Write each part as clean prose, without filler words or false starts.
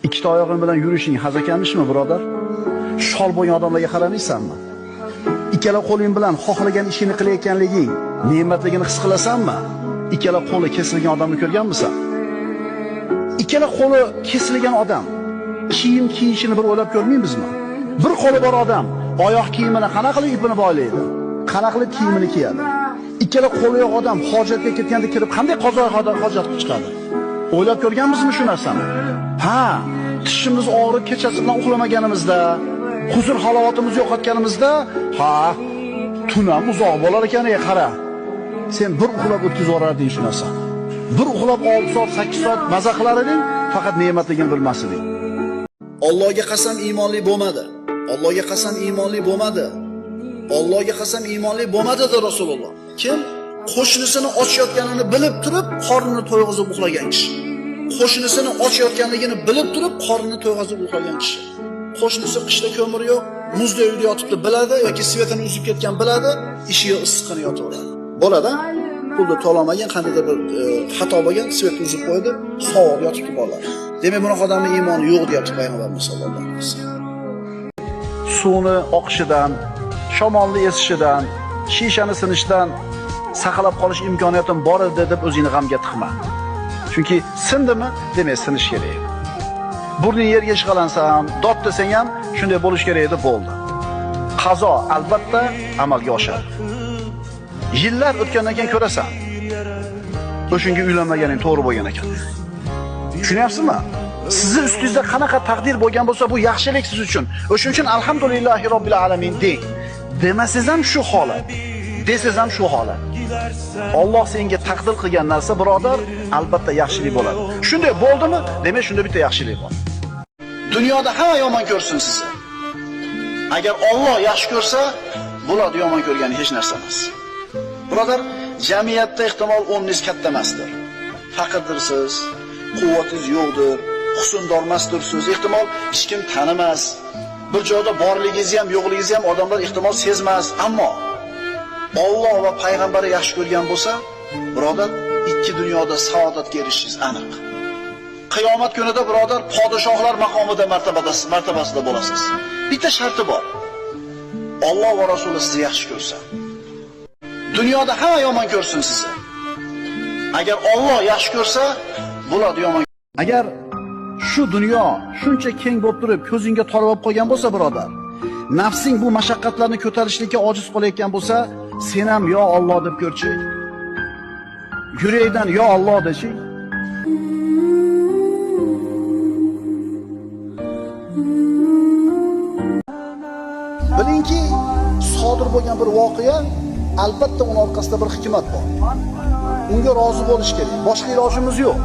Ikkita oyog'ing bilan yurishing haz ekanmishmi, birodar? Shol bo'lgan odamlarga qaramaysanmi? Ikkala qo'ling bilan xohlagan ishini qilayotganliging, ne'matligini his qilasanmi? Ikkala qo'li kesilgan odamni ko'rganmisan? Ikkala qo'li kesilgan odam kiyim kiyishini bir o'ylab ko'rmaymizmi? Bir qo'li bor odam oyoq kiyimini qanaqa qilib ipini boylaydi? Qanaqa qilib kiyimini kiyadi? Ikkala qo'li yo'q odam hojatga ketganda kirib qanday hojat qilib chiqadi? O'ylab ko'rganmizmi shu narsani? Ha, tishimiz og'rib kechasi bilan uxlamaganimizda, huzur halovatimizni yo'qotganimizda, ha, tun ham uzoq bo'lar ekan-ey, qara. Sen bir uxlab o'tkazib yuborarding shu narsani. Bir uxlab 6 soat, 8 soat maza qilar eding, faqat ne'matligini bilmas eding. Allohga qasam iymonli bo'lmadi. Allohga qasam iymonli bo'lmadi. Allohga qasam iymonli bo'lmadi dedi Rasululloh. Kim? Qo'shnisini ochayotganini bilib turib, qornini to'yg'izib uxlagan kishi. Qo'shnisini ochayotganligini bilib turib, qornini to'yg'izib uxlagan kishi. Qo'shnisi qishda ko'mir yo'q, muzda uyda yotibdi biladi yoki svetini uzib ketgan biladi, ishiga issiqini yotaveradi. Bo'ladi. Pulni to'lamagan, qandaydir bir xato bo'lgan, svetni uzib qo'ydi, sovuq yotibdi bolalar. Demak, bunaqa odamning iymoni yo'q deyapti payg'ambarimiz sollallohu alayhi vasallam. Suvni oqishidan, shamolni esishidan, shishani sinishdan saqlab qolish imkoniyatim bor edi deb o'zingni g'amga tiqma. Chunki sindimi, demak sinish kerak. Burning yerga ishg'alansa ham, dod desang ham shunday bo'lish kerak edi, bo'ldi. Qazo albatta amalga oshadi. Yillar o'tgandan keyin ko'rasan. O'shunga uylanmaganing to'g'ri bo'lgan ekan. Tushunyapsizmi? Sizni ustingizda qanaqa taqdir bo'lgan bo'lsa, bu yaxshilik siz uchun. O'shuning uchun alhamdulillahi robbil alamin deng. Demasangiz ham shu holat. Desiz ham shu holat. Alloh senga taqdir qilgan narsa, birodar, albatta yaxshilik bo'ladi. Shunday bo'ldimi? Demak, shunda bitta yaxshilik bor. Dunyoda hamma yomon ko'rsin sizni. Agar Alloh yaxshi ko'rsa, bular yomon ko'rgani hech narsa emas. Birodar, jamiyatda ehtimol o'rningiz katta emasdir. Faqirdirsiz, quvvatingiz yo'qdir, husndor emasdirsiz, ehtimol hech kim tanimas. Bir joyda borligingizni ham, yo'qligingizni ham odamlar ehtimol sezmas, ammo Alloh va payg'ambari yaxshi ko'rgan bo'lsa, birodar, ikki dunyoda saodatga erishishingiz aniq. Qiyomat kunida birodar, podshohlar maqomida martabasida bo'lasiz. Bitta sharti bor. Alloh va Rasuli sizni yaxshi ko'rsa. Dunyoda hamma yomon ko'rsin sizni. Agar Alloh yaxshi ko'rsa, bular yomon. Agar shu dunyo shuncha keng bo'lib turib, ko'zingga tor bo'lib qolgan bo'lsa, birodar, nafsing bu mashaqqatlarni ko'tarishlikka ojiz qolayotgan bo'lsa, sen ham yo Alloh deb ko'rchi. Yurakdan yo Alloh dechi. Bilingki, sodir bo'lgan bir voqea, albatta uning orqasida bir hikmat bor. Unga rozi bo'lish kerak. Boshqa ilojimiz yo'q.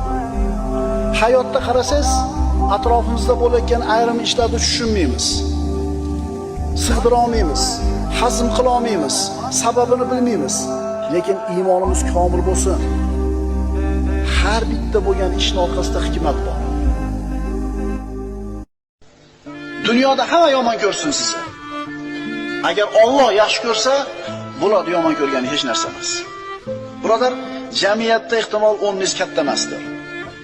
Hayotda qarasangiz, atrofimizda bo'layotgan ayrim ishlarni tushunmaymiz. Sig'dira olmaymiz, hazm qila olmaymiz, sababini bilmaymiz. Lekin iymonimiz komil bo'lsin. Har bitta bo'lgan ishning orqasida hikmat bor. Dunyoda hamma yomon ko'rsin sizni. Agar Alloh yaxshi ko'rsa, bular yomon ko'rgani hech narsa emas. Birodar, jamiyatda ehtimol o'rningiz katta emasdir.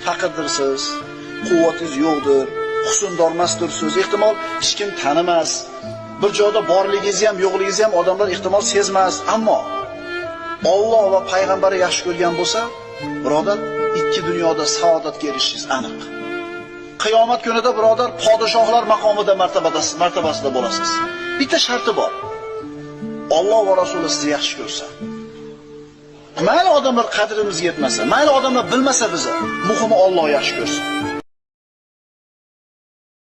Faqirdirsiz, quvvatingiz yo'qdir, husndor emasdirsiz, ehtimol hech kim tanimas. Bir joyda borligingizni ham, yo'qligingizni ham odamlar ehtimol sezmas, ammo Alloh va payg'ambari yaxshi ko'rgan bo'lsa, birodar, ikki dunyoda saodatga erishishingiz aniq. Qiyomat kunida birodar, podshohlar maqomida martabasida bo'lasiz. Bitta sharti bor. Alloh va Rasuli sizni yaxshi ko'rsa. Mayli odamlar qadrimizga yetmasa, mayli odamlar bilmasa bizni, muhimi Alloh yaxshi ko'rsin.